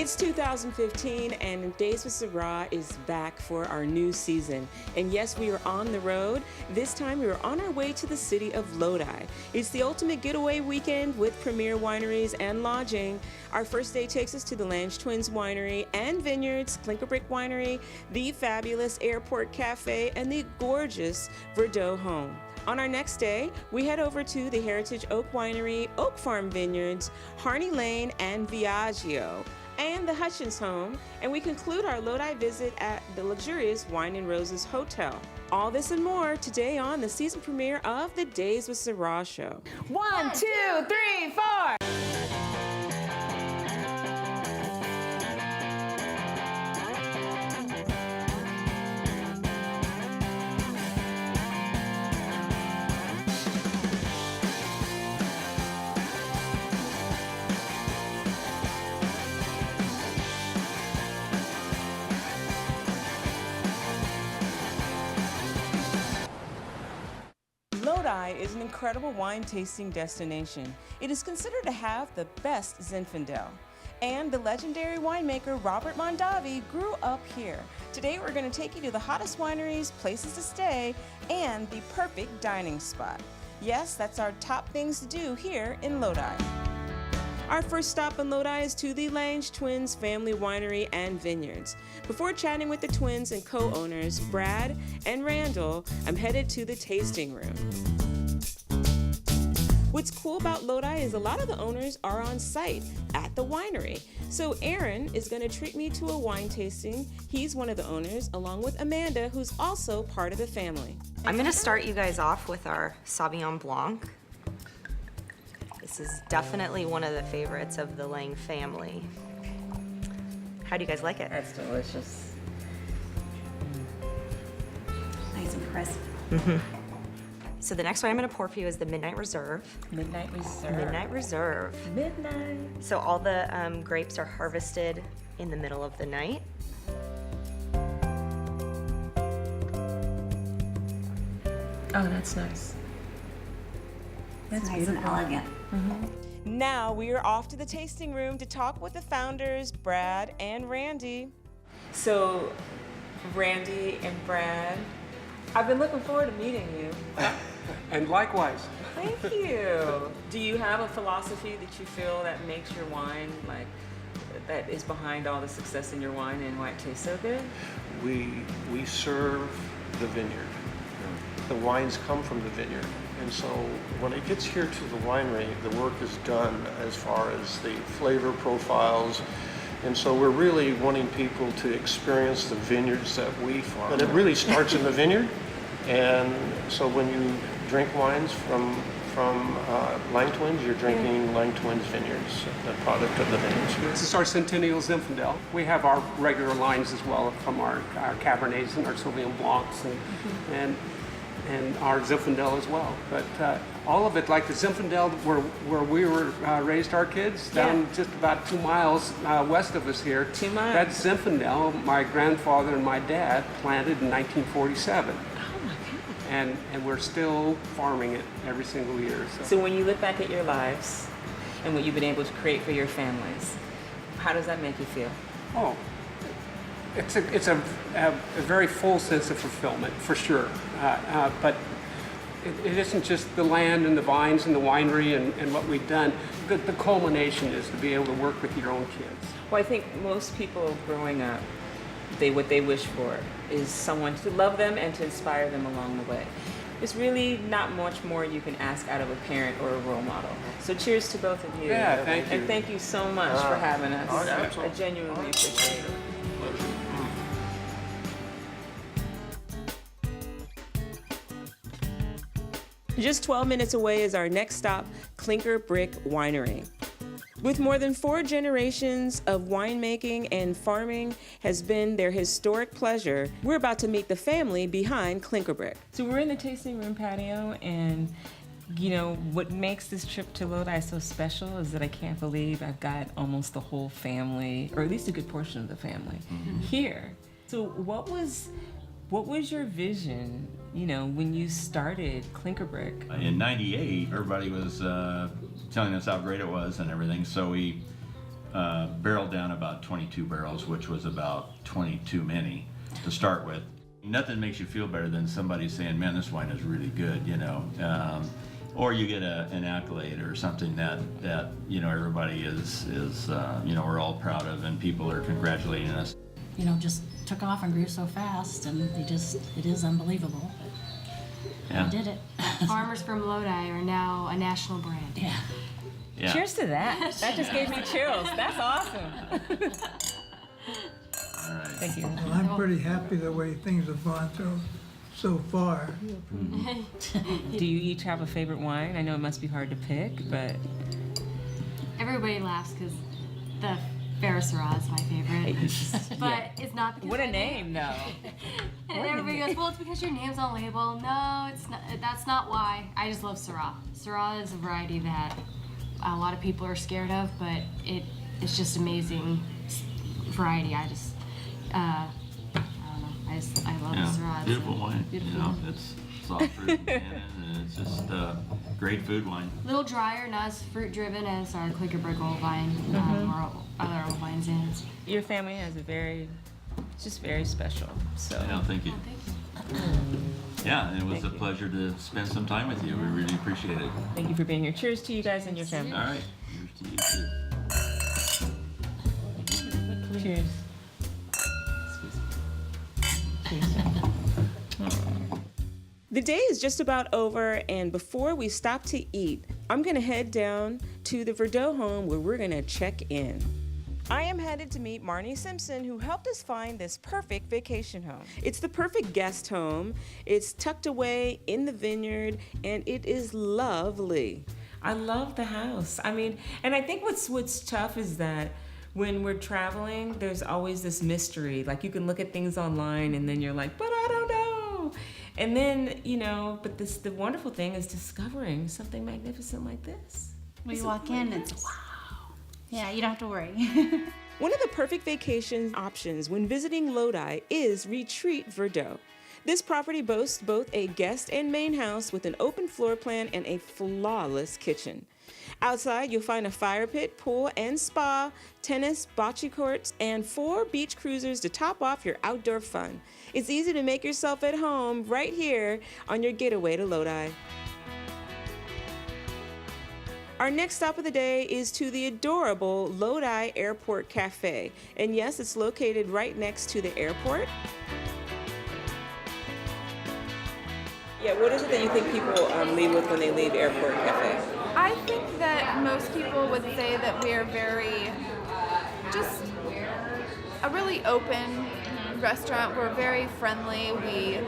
It's 2015 and Days with Sarah is back for our new season. And yes, we are on the road. This time we are on our way to the city of Lodi. It's the ultimate getaway weekend with premier wineries and lodging. Our first day takes us to the Lange Twins Winery and Vineyards, Clinker Brick Winery, the fabulous Airport Cafe, and the gorgeous Verdot Home. On our next day, we head over to the Heritage Oak Winery, Oak Farm Vineyards, Harney Lane, and Viaggio, and the Hutchins Home, and we conclude our Lodi visit at the luxurious Wine and Roses Hotel. All this and more today on the season premiere of the Days with Sarah show. 1, 2, 3, 4. Lodi is an incredible wine tasting destination. It is considered to have the best Zinfandel. And the legendary winemaker Robert Mondavi grew up here. Today we're going to take you to the hottest wineries, places to stay, and the perfect dining spot. Yes, that's our top things to do here in Lodi. Our first stop in Lodi is to the Lange Twins Family Winery and Vineyards. Before chatting with the twins and co-owners, Brad and Randall, I'm headed to the tasting room. What's cool about Lodi is a lot of the owners are on site at the winery. So Aaron is going to treat me to a wine tasting. He's one of the owners, along with Amanda, who's also part of the family. I'm going to start you guys off with our Sauvignon Blanc. This is definitely one of the favorites of the Lange family. How do you guys like it? That's delicious. Nice and crisp. So the next one I'm going to pour for you is the Midnight Reserve. Midnight Reserve. Midnight Reserve. Midnight. So all the grapes are harvested in the middle of the night. Oh, that's nice. It's nice and elegant. Now we are off to the tasting room to talk with the founders, Brad and Randy. So, Randy and Brad, I've been looking forward to meeting you. And likewise. Thank you. Do you have a philosophy that you feel that makes your wine, like, that is behind all the success in your wine and why it tastes so good? We serve the vineyard. The wines come from the vineyard. And so when it gets here to the winery, the work is done as far as the flavor profiles. And so we're really wanting people to experience the vineyards that we farm. But it really starts in the vineyard. And so when you drink wines from Lange Twins, you're drinking Lange Twins vineyards, the product of the vineyards. This is our Centennial Zinfandel. We have our regular lines as well from our Cabernets and our Sauvignon Blancs and our Zinfandel as well. But all of it, like the Zinfandel where we were raised our kids, down just about 2 miles west of us here. 2 miles. That Zinfandel, my grandfather and my dad planted in 1947. And we're still farming it every single year. So when you look back at your lives and what you've been able to create for your families, how does that make you feel? Oh, it's a very full sense of fulfillment, for sure. But it isn't just the land and the vines and the winery and what we've done. The culmination is to be able to work with your own kids. Well, I think most people growing up, what they wish for is someone to love them and to inspire them along the way. There's really not much more you can ask out of a parent or a role model. So cheers to both of you. Yeah, thank you. And thank you so much for having us. Absolutely. I genuinely appreciate it. Just 12 minutes away is our next stop, Clinker Brick Winery. With more than 4 generations of winemaking and farming has been their historic pleasure, we're about to meet the family behind Clinker Brick. So we're in the tasting room patio, and you know, what makes this trip to Lodi so special is that I can't believe I've got almost the whole family, or at least a good portion of the family, here. So what was your vision, you know, when you started Clinker Brick? In '98, everybody was telling us how great it was and everything, so we barreled down about 22 barrels, which was about 20 too many to start with. Nothing makes you feel better than somebody saying, man, this wine is really good, you know. Or you get an accolade or something that you know, everybody is you know, we're all proud of and people are congratulating us. You know, just took off and grew so fast, and it is unbelievable. Yeah. We did it. Farmers from Lodi are now a national brand. Yeah. Yeah. Cheers to that. That just gave me chills. That's awesome. All right. Thank you. Well, I'm pretty happy the way things have gone so far. Do you each have a favorite wine? I know it must be hard to pick, but Everybody laughs because the Ferris Syrah is my favorite. But it's not because what a my name, though. And everybody goes, well, it's because your name's on the label. No, it's not. That's not why. I just love Syrah. Syrah is a variety that a lot of people are scared of, but it's just amazing variety. I don't know. I love Yeah, Syrah. It's beautiful wine. beautiful You know, wine. it's soft fruit and tannin, and it's just great food wine. A little drier, not as fruit driven as our Quaker Brick old vine or other old vines is. Your family has it's just very special. So Yeah, thank you. Thank you. Yeah, and it was Thank a you. pleasure to spend some time with you. We really appreciate it. thank you for being here. Cheers to you guys and your family. All right, here's to you too. Cheers. The day is just about over, and before we stop to eat, I'm gonna head down to the Verdot home where we're gonna check in. I am headed to meet Marnie Simpson, who helped us find this perfect vacation home. It's the perfect guest home. It's tucked away in the vineyard, and it is lovely. I love the house. I mean, and I think what's tough is that when we're traveling, there's always this mystery. Like, you can look at things online, and then you're like, but I don't know. And then, you know, but the wonderful thing is discovering something magnificent like this. When you Isn't walk that in, nice? it's wow. Yeah, you don't have to worry. One of the perfect vacation options when visiting Lodi is Retreat Verdot. This property boasts both a guest and main house with an open floor plan and a flawless kitchen. Outside, you'll find a fire pit, pool and spa, tennis, bocce courts, and 4 beach cruisers to top off your outdoor fun. It's easy to make yourself at home right here on your getaway to Lodi. Our next stop of the day is to the adorable Lodi Airport Cafe. And yes, it's located right next to the airport. Yeah, what is it that you think people leave with when they leave Airport Cafe? I think that most people would say that we are just a really open restaurant. We're very friendly. We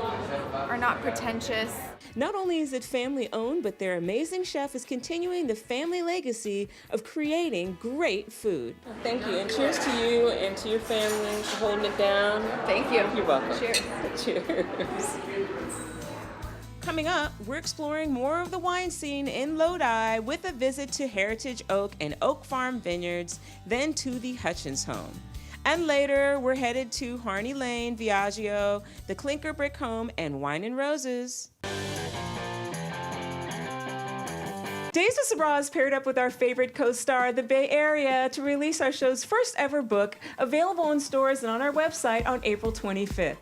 are not pretentious. Not only is it family owned, but their amazing chef is continuing the family legacy of creating great food. Thank you, and cheers to you and to your family for holding it down. Thank you. You're welcome. Cheers. Cheers. Coming up, we're exploring more of the wine scene in Lodi with a visit to Heritage Oak and Oak Farm Vineyards, then to the Hutchins home. And later, we're headed to Harney Lane, Viaggio, the Clinker Brick Home, and Wine and Roses. Days with Syrah is paired up with our favorite co-star, the Bay Area, to release our show's first ever book, available in stores and on our website on April 25th.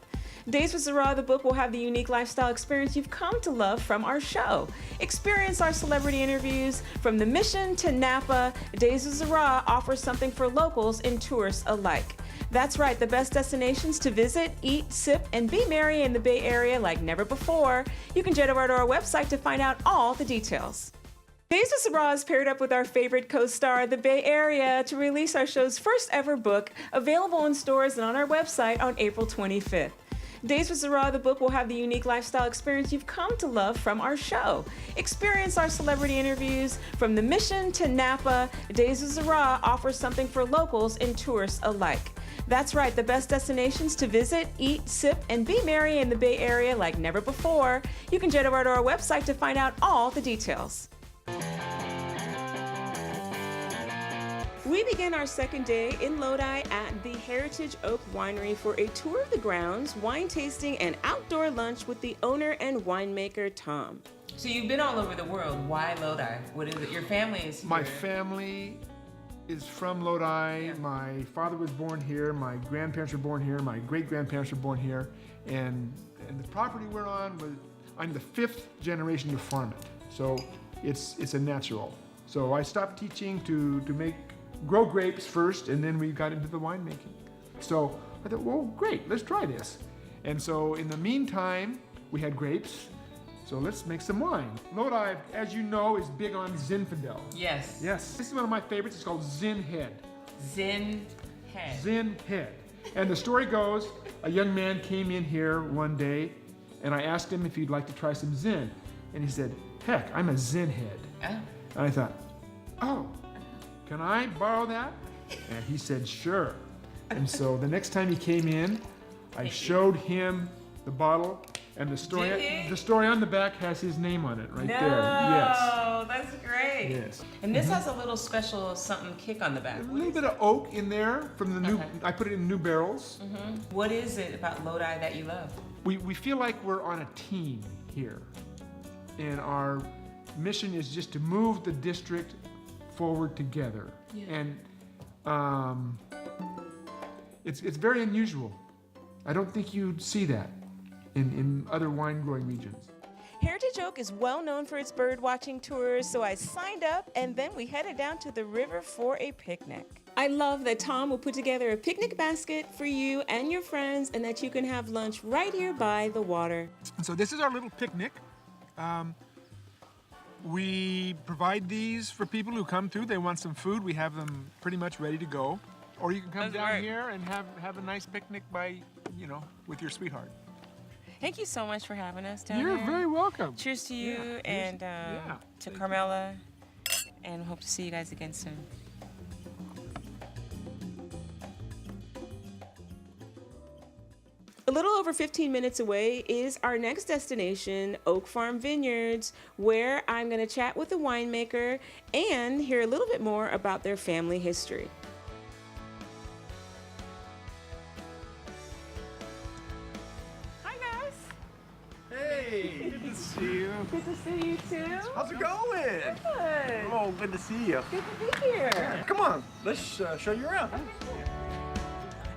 Days with Syrah, the book, will have the unique lifestyle experience you've come to love from our show. Experience our celebrity interviews. From the Mission to Napa, Days with Syrah offers something for locals and tourists alike. That's right, the best destinations to visit, eat, sip, and be merry in the Bay Area like never before. You can jet over to our website to find out all the details. Days with Syrah is paired up with our favorite co-star, the Bay Area, to release our show's first ever book, available in stores and on our website on April 25th. Days with Syrah, the book, will have the unique lifestyle experience you've come to love from our show. Experience our celebrity interviews. From the Mission to Napa, Days with Syrah offers something for locals and tourists alike. That's right, the best destinations to visit, eat, sip, and be merry in the Bay Area like never before. You can jet over to our website to find out all the details. We begin our second day in Lodi at the Heritage Oak Winery for a tour of the grounds, wine tasting, and outdoor lunch with the owner and winemaker, Tom. So you've been all over the world. Why Lodi? What is it? Your family is here. My family is from Lodi. My father was born here. My grandparents were born here. My great-grandparents were born here. And the property we're on I'm the 5th generation to farm it. So it's a natural. So I stopped teaching to grow grapes first, and then we got into the winemaking. So I thought, well, great, let's try this. And so in the meantime, we had grapes. So let's make some wine. Lodi, as you know, is big on Zinfandel. Yes. Yes. This is one of my favorites. It's called Zin Head. Zin Head. Zin Head. And the story goes, a young man came in here one day, and I asked him if he'd like to try some Zin. And he said, heck, I'm a Zin Head. And I thought, oh, can I borrow that? And he said, sure. And so the next time he came in, I showed him the bottle, and the story on the back has his name on it right there. Yes. No, that's great. Yes. And this has a little special something kick on the back. A little bit of oak in there from the new, I put it in new barrels. What is it about Lodi that you love? We feel like we're on a team here. And our mission is just to move the district forward together. Yeah. And it's very unusual. I don't think you'd see that in other wine growing regions. Heritage Oak is well known for its bird watching tours, so I signed up and then we headed down to the river for a picnic. I love that Tom will put together a picnic basket for you and your friends and that you can have lunch right here by the water. And so this is our little picnic. We provide these for people who come through. They want some food. We have them pretty much ready to go. Or you can come down here and have a nice picnic with your sweetheart. Thank you so much for having us down You're here. very welcome. Cheers to you and to Carmela, and hope to see you guys again soon. A little over 15 minutes away is our next destination, Oak Farm Vineyards, where I'm going to chat with the winemaker and hear a little bit more about their family history. Hey, good to see you. Good to see you too. How's it going? Good. Oh, good to see you. Good to be here. Come on, let's show you around.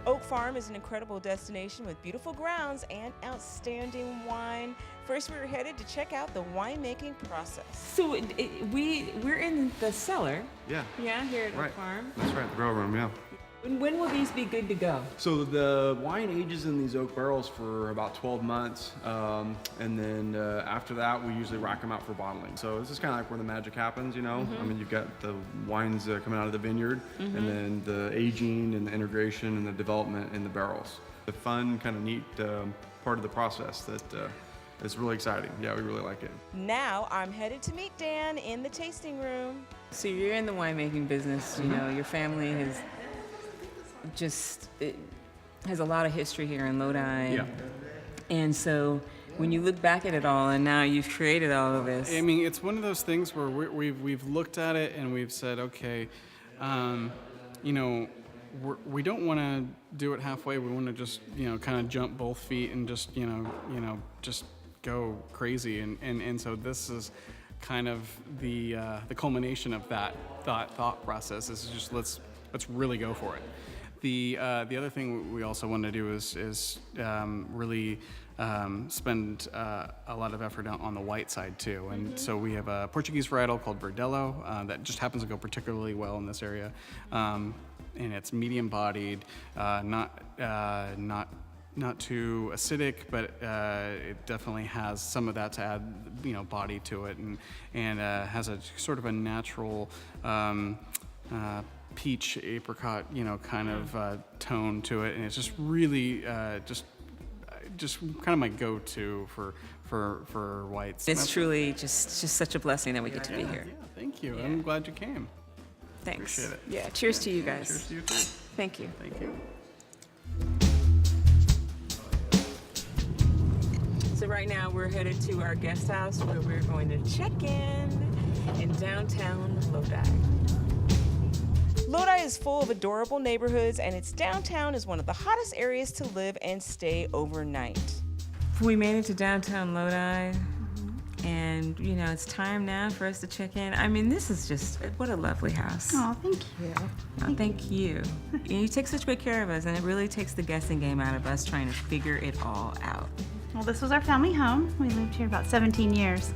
Oak Farm is an incredible destination with beautiful grounds and outstanding wine. First, we were headed to check out the winemaking process. So we're in the cellar. Yeah. Yeah, here at Right. Oak Farm. That's right, the grow room, yeah. And when will these be good to go? So the wine ages in these oak barrels for about 12 months, and then after that we usually rack them out for bottling. So this is kind of like where the magic happens, you know? I mean, you've got the wines coming out of the vineyard, and then the aging and the integration and the development in the barrels. The fun, kind of neat part of the process that is really exciting. Yeah, we really like it. Now I'm headed to meet Dan in the tasting room. So you're in the winemaking business, you know, your family has has a lot of history here in Lodi. Yeah. And so when you look back at it all and now you've created all of this. I mean, it's one of those things where we've looked at it and we've said, okay, we don't want to do it halfway. We want to just, kind of jump both feet and just, just go crazy. And so this is kind of the culmination of that thought process. Is just let's really go for it. The other thing we also want to do is really spend a lot of effort on the white side too. And so we have a Portuguese varietal called Verdelho that just happens to go particularly well in this area. And it's medium bodied, not too acidic, but it definitely has some of that to add, body to it, and has a sort of a natural peach apricot, kind of tone to it, and it's just really just kind of my go-to for whites. It's truly just such a blessing that we get to be here. Yeah, thank you. I'm glad you came. Thanks. Appreciate it. Yeah, cheers to you guys. Cheers to you too. Thank you. Thank you. So right now we're headed to our guest house where we're going to check in downtown Lodi. Lodi is full of adorable neighborhoods, and its downtown is one of the hottest areas to live and stay overnight. We made it to downtown Lodi. And, you know, it's time now for us to check in. I mean, this is just, what a lovely house. Oh, thank you. Oh, thank you. And you take such good care of us, and it really takes the guessing game out of us trying to figure it all out. Well, this was our family home. We lived here about 17 years.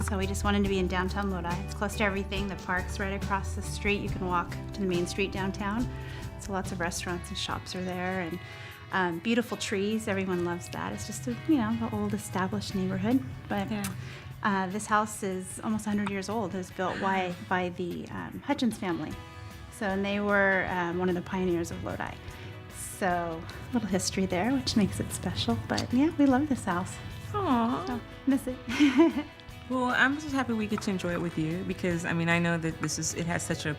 So we just wanted to be in downtown Lodi. It's close to everything. The park's right across the street. You can walk to the main street downtown. So lots of restaurants and shops are there, and beautiful trees. Everyone loves that. It's just a, you know, the old established neighborhood. But this house is almost 100 years old. It was built by the Hutchins family. So, and they were one of the pioneers of Lodi. So a little history there, which makes it special. But yeah, we love this house. Aww. So, miss it. Well, I'm just happy we get to enjoy it with you because, I mean, I know that it has such a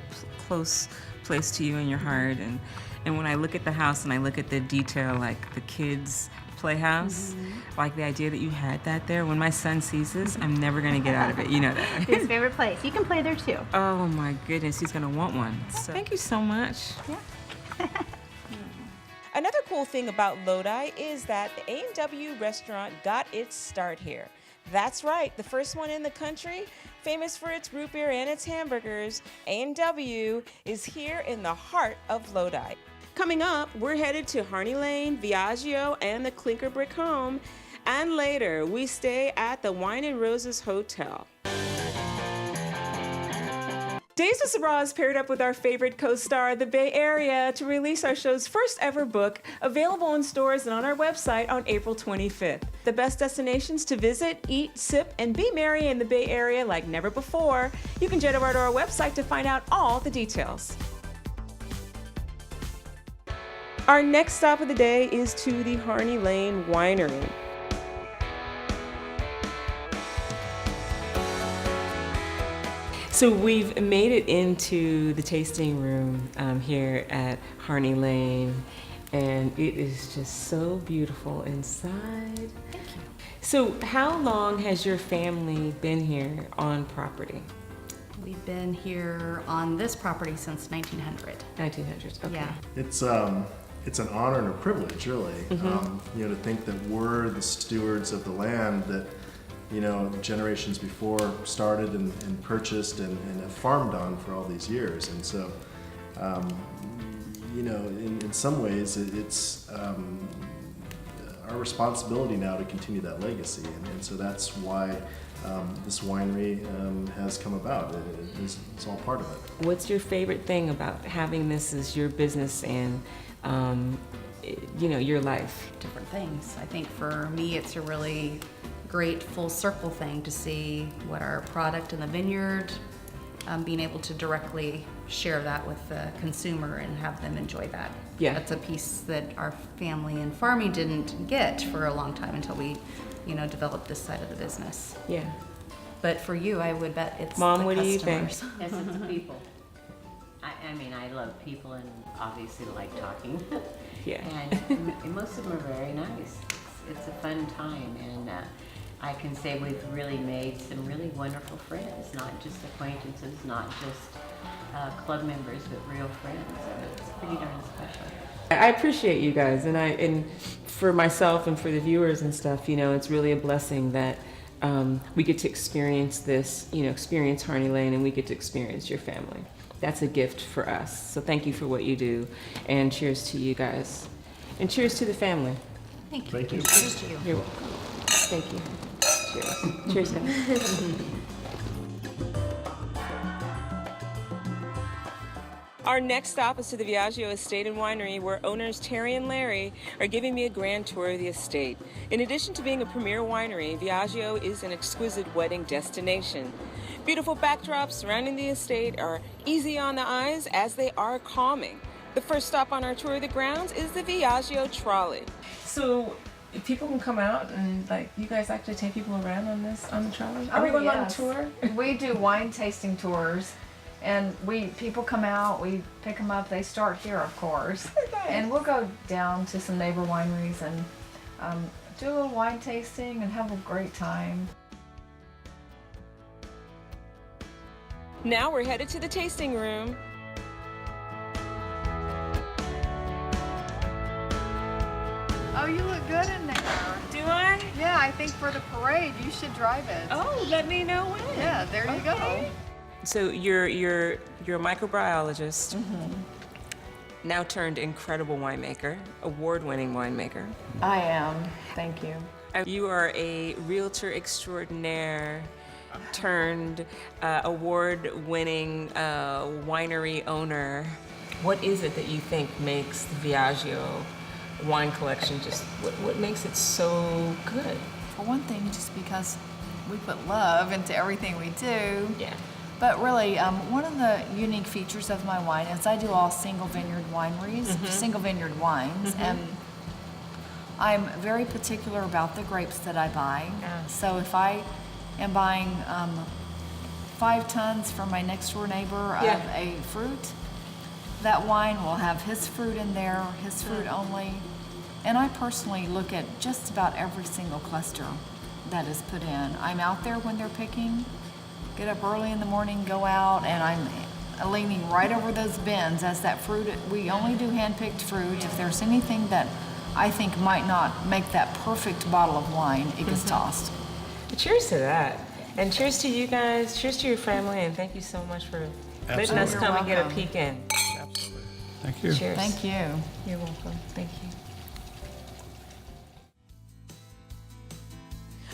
close place to you in your heart. And when I look at the house and I look at the detail, like the kids' playhouse, like the idea that you had that there, when my son sees this, I'm never going to get out of it. You know that. His favorite place. You can play there too. Oh my goodness, he's going to want one. So thank you so much. Yeah. Another cool thing about Lodi is that the A&W restaurant got its start here. That's right, the first one in the country, famous for its root beer and its hamburgers, A&W is here in the heart of Lodi. Coming up, we're headed to Harney Lane, Viaggio, and the Clinker Brick Home, and later we stay at the Wine and Roses Hotel. Days with Sarah is paired up with our favorite co-star, the Bay Area, to release our show's first ever book, available in stores and on our website on April 25th. The best destinations to visit, eat, sip, and be merry in the Bay Area like never before. You can jet over to our website to find out all the details. Our next stop of the day is to the Harney Lane Winery. So we've made it into the tasting room here at Harney Lane, and it is just so beautiful inside. Thank you. So how long has your family been here on property? We've been here on this property since 1900. 1900s, okay. Yeah. It's an honor and a privilege, really, you know, to think that we're the stewards of the land that, you know, generations before started and purchased and have farmed on for all these years. And so, you know, in some ways, it's our responsibility now to continue that legacy. And so that's why this winery has come about. It's all part of it. What's your favorite thing about having this as your business and, you know, your life? Different things. I think for me, it's a really great full circle thing to see what our product in the vineyard, being able to directly share that with the consumer and have them enjoy that. Yeah. That's a piece that our family and farming didn't get for a long time until we, you know, developed this side of the business. Yeah. But for you, I would bet it's Mom, the what do you think? customers. Yes, it's people. I mean, I love people and obviously like talking. Yeah. And most of them are very nice. It's a fun time, and I can say we've really made some really wonderful friends, not just acquaintances, not just club members, but real friends. So it's pretty darn special. I appreciate you guys, and for myself and for the viewers and stuff, you know, it's really a blessing that we get to experience this, you know, experience Harney Lane, and we get to experience your family. That's a gift for us. So thank you for what you do, and cheers to you guys, and cheers to the family. Thank you. Thank you. Cheers to you. You're welcome. Thank you. Cheers. Cheers, guys. Our next stop is to the Viaggio Estate and Winery, where owners Terry and Larry are giving me a grand tour of the estate. In addition to being a premier winery, Viaggio is an exquisite wedding destination. Beautiful backdrops surrounding the estate are easy on the eyes as they are calming. The first stop on our tour of the grounds is the Viaggio Trolley. So people can come out and, like, you guys actually take people around on the trolley? Are we going on a tour? We do wine tasting tours. And people come out, we pick them up, they start here, of course. And we'll go down to some neighbor wineries and do a little wine tasting and have a great time. Now we're headed to the tasting room. Oh, you look good in there. Do I? Yeah, I think for the parade you should drive it. Oh, let me know when. Yeah, there you go. So you're a microbiologist, now turned incredible winemaker, award-winning winemaker. I am. Thank you. You are a realtor extraordinaire turned award-winning winery owner. What is it that you think makes the Viaggio wine collection just, what makes it so good? For one thing, just because we put love into everything we do. Yeah. But really, one of the unique features of my wine is I do all single vineyard wineries, single vineyard wines, and I'm very particular about the grapes that I buy. So if I am buying 5 tons from my next door neighbor of a fruit, that wine will have his fruit in there, his fruit only. And I personally look at just about every single cluster that is put in. I'm out there when they're picking, get up early in the morning, go out, and I'm leaning right over those bins as that fruit. We only do hand-picked fruit. If there's anything that I think might not make that perfect bottle of wine, it gets tossed. Cheers to that. And cheers to you guys, cheers to your family, and thank you so much for letting us come and get a peek in. Absolutely. Thank you. Cheers. Thank you. You're welcome. Thank you.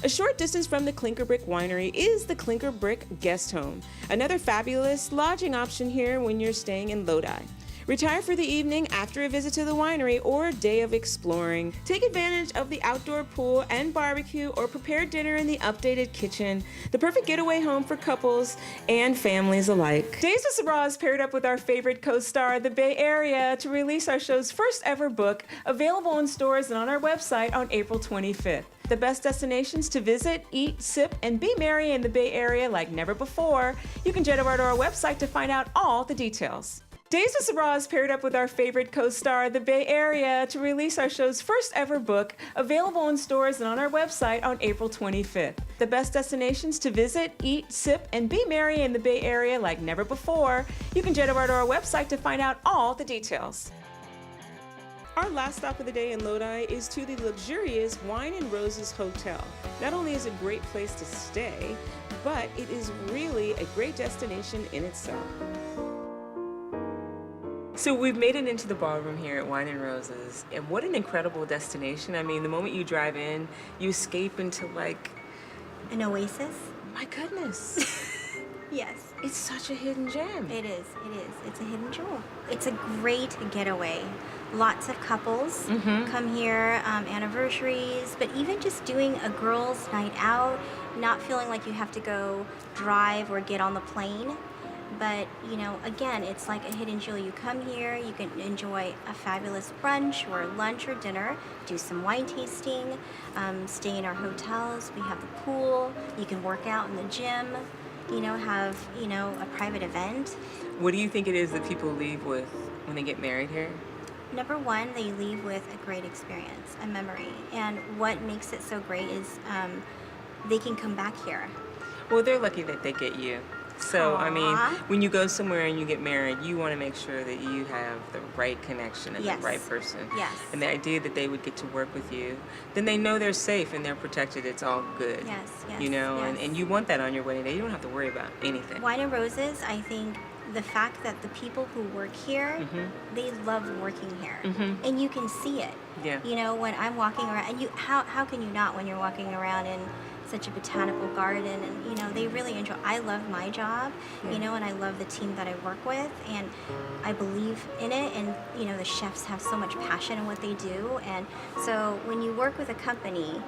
A short distance from the Clinker Brick Winery is the Clinker Brick Guest Home, another fabulous lodging option here when you're staying in Lodi. Retire for the evening after a visit to the winery or a day of exploring. Take advantage of the outdoor pool and barbecue or prepare dinner in the updated kitchen. The perfect getaway home for couples and families alike. Days with Syrah is paired up with our favorite co-star, the Bay Area, to release our show's first ever book, available in stores and on our website on April 25th. The best destinations to visit, eat, sip, and be merry in the Bay Area like never before. You can jet over to our website to find out all the details. Days with Syrah is paired up with our favorite co-star, the Bay Area, to release our show's first ever book, available in stores and on our website on April 25th. The best destinations to visit, eat, sip, and be merry in the Bay Area like never before. You can jet over to our website to find out all the details. Our last stop of the day in Lodi is to the luxurious Wine and Roses Hotel. Not only is it a great place to stay, but it is really a great destination in itself. So we've made it into the ballroom here at Wine and Roses, and what an incredible destination. I mean, the moment you drive in, you escape into like an oasis. My goodness. Yes. It's such a hidden gem. It is. It's a hidden jewel. It's a great getaway. Lots of couples come here, anniversaries, but even just doing a girls' night out, not feeling like you have to go drive or get on the plane. But, you know, again, it's like a hidden jewel. You come here, you can enjoy a fabulous brunch or lunch or dinner, do some wine tasting, stay in our hotels. We have the pool. You can work out in the gym, you know, have, you know, a private event. What do you think it is that people leave with when they get married here? Number one, they leave with a great experience, a memory. And what makes it so great is they can come back here. Well, they're lucky that they get you. So, I mean, when you go somewhere and you get married, you want to make sure that you have the right connection and the right person. Yes. And the idea that they would get to work with you, then they know they're safe and they're protected. It's all good. Yes, yes. You know, yes. and you want that on your wedding day. You don't have to worry about anything. Wine and Roses, I think the fact that the people who work here, they love working here. And you can see it. Yeah. You know, when I'm walking around, and how can you not when you're walking around in such a botanical garden, and you know, they really enjoy. I love my job, you know, and I love the team that I work with, and I believe in it, and you know, the chefs have so much passion in what they do, and so when you work with a company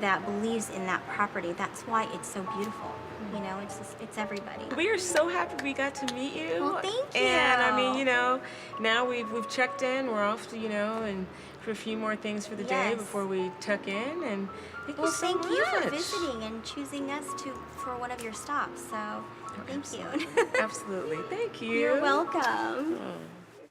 that believes in that property, that's why it's so beautiful. You know, it's everybody. We are so happy we got to meet you. Well, thank you. And I mean, you know, now we've checked in. We're off to, you know, and for a few more things for the day before we tuck in. And thank you so much. Thank you for visiting and choosing us for one of your stops. So, thank you. Absolutely. Thank you. You're welcome. Oh.